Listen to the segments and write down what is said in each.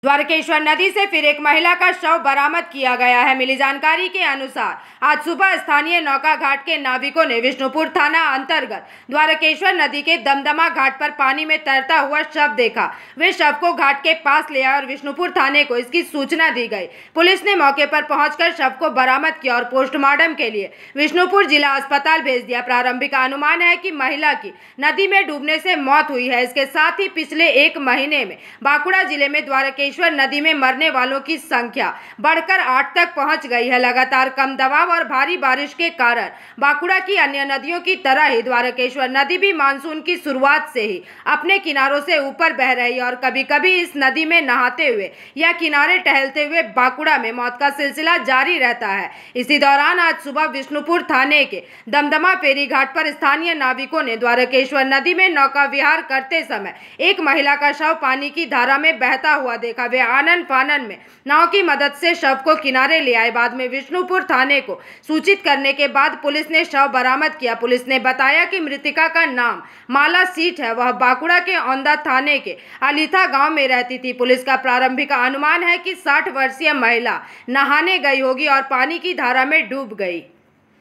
द्वारकेश्वर नदी से फिर एक महिला का शव बरामद किया गया है। मिली जानकारी के अनुसार आज सुबह स्थानीय नौका घाट के नाविकों ने विष्णुपुर थाना अंतर्गत द्वारकेश्वर नदी के दमदमा घाट पर पानी में तैरता हुआ शव देखा। वे शव को घाट के पास ले आए और विष्णुपुर थाने को इसकी सूचना दी गई। पुलिस ने मौके पर पहुंचकर शव को बरामद किया और पोस्टमार्टम के लिए विष्णुपुर जिला अस्पताल भेज दिया। प्रारंभिक अनुमान है कि महिला की नदी में डूबने से मौत हुई है। इसके साथ ही पिछले एक महीने में बांकुड़ा जिले में द्वारकेश्वर नदी में मरने वालों की संख्या बढ़कर 8 तक पहुंच गई है। लगातार कम दबाव और भारी बारिश के कारण बांकुड़ा की अन्य नदियों की तरह ही द्वारकेश्वर नदी भी मानसून की शुरुआत से ही अपने किनारों से ऊपर बह रही है और कभी कभी इस नदी में नहाते हुए या किनारे टहलते हुए बांकुड़ा में मौत का सिलसिला जारी रहता है। इसी दौरान आज सुबह विष्णुपुर थाने के दमदमा फेरी घाट पर स्थानीय नाविकों ने द्वारकेश्वर नदी में नौका विहार करते समय एक महिला का शव पानी की धारा में बहता हुआ देखा। वे आनन फानन में नाव की मदद से शव को किनारे ले आए। बाद में विष्णुपुर थाने को सूचित करने के बाद पुलिस ने शव बरामद किया। पुलिस ने बताया कि मृतका का नाम माला सीट है। वह बांकुड़ा के औंदा थाने के अलीथा गांव में रहती थी। पुलिस का प्रारंभिक अनुमान है कि 60 वर्षीय महिला नहाने गई होगी और पानी की धारा में डूब गई।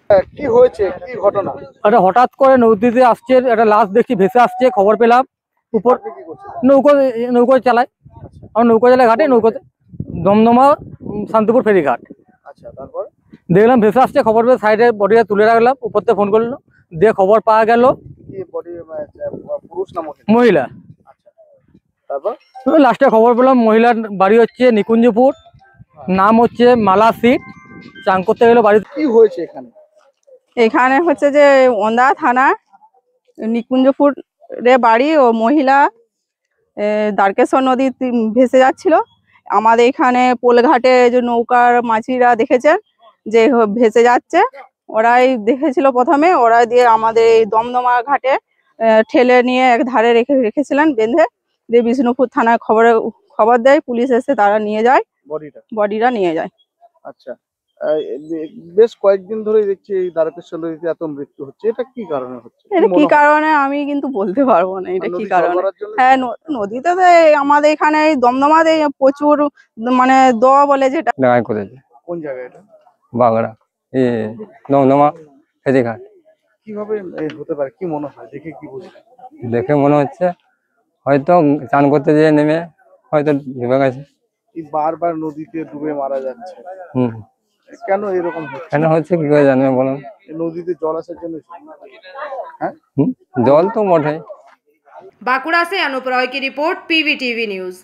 কি হয়েছে কি ঘটনা? আরে হঠাৎ করে নদীতে আসছে একটা লাশ দেখি ভেসে আসছে, খবর পেলাম। উপর নৌকো নৌকো চালায়, আর নৌকো চালায় ঘাটে, নৌকোতে দমদমা শান্তিপুর ফেরিঘাট। আচ্ছা, তারপর দেখলাম ভেসে আসছে, খবর পেয়ে সাইডে বডিটা তুলে রাখলাম, উপর থেকে ফোন করলো, দিয়ে খবর পাওয়া গেল কি বডি পুরুষ না মহিলা। আচ্ছা, তারপর লাস্টে খবর পেলাম মহিলার বাড়ি হচ্ছে নিকুঞ্জপুর, নাম হচ্ছে মালা সিট। চান করতে গেলে বাড়ি। কি হয়েছে এখানে? এখানে হচ্ছে যে ওন্দা থানা নিকুঞ্জপুরে বাড়ি। ও মহিলা দ্বারকেশ্বর নদী ভেসে যাচ্ছিল। আমাদের এখানে পোলঘাটে যে নৌকার মাঝিরা দেখেছেন যে ভেসে যাচ্ছে, ওরাই দেখেছিল প্রথমে। ওরা দিয়ে আমাদের এই দমদমা ঘাটে ঠেলে নিয়ে এক ধারে রেখেছিলেন বেঁধে, দিয়ে বিষ্ণুপুর থানায় খবর দেয়। পুলিশ এসে তারা নিয়ে যায়, বডিটা নিয়ে যায়। আচ্ছা, বেশ কয়েকদিন ধরে দেখছি এই দ্বারকেশ্বর নদীতে এত মৃত্যু হচ্ছে, এটা কি কারণে হচ্ছে? এটা কি কারণে আমি কিন্তু বলতে পারবো না এটা কি কারণে। হ্যাঁ, নদীতে তো আমাদের এখানে দমদমাতে প্রচুর মানে দোয়া বলে যেটা। কোন জায়গায় এটা? বাগড়া দমদমা ফেরিঘাট। কিভাবে হতে পারে, কি মনে হয় দেখে, কি বুঝলেন? দেখে মনে হচ্ছে হয়তো চান করতে যেয়ে নেমে হয়তো ডুবে গেছে। বারবার নদীতে ডুবে মারা যাচ্ছে, কেন এরকম হচ্ছে? কেন হচ্ছে কি করে জানবে বলুন? নদীতে জল আসার জন্য? হ্যাঁ, জল তো বটেই। बांकुड़ा से अनूप रॉय की रिपोर्ट, PVTV न्यूज।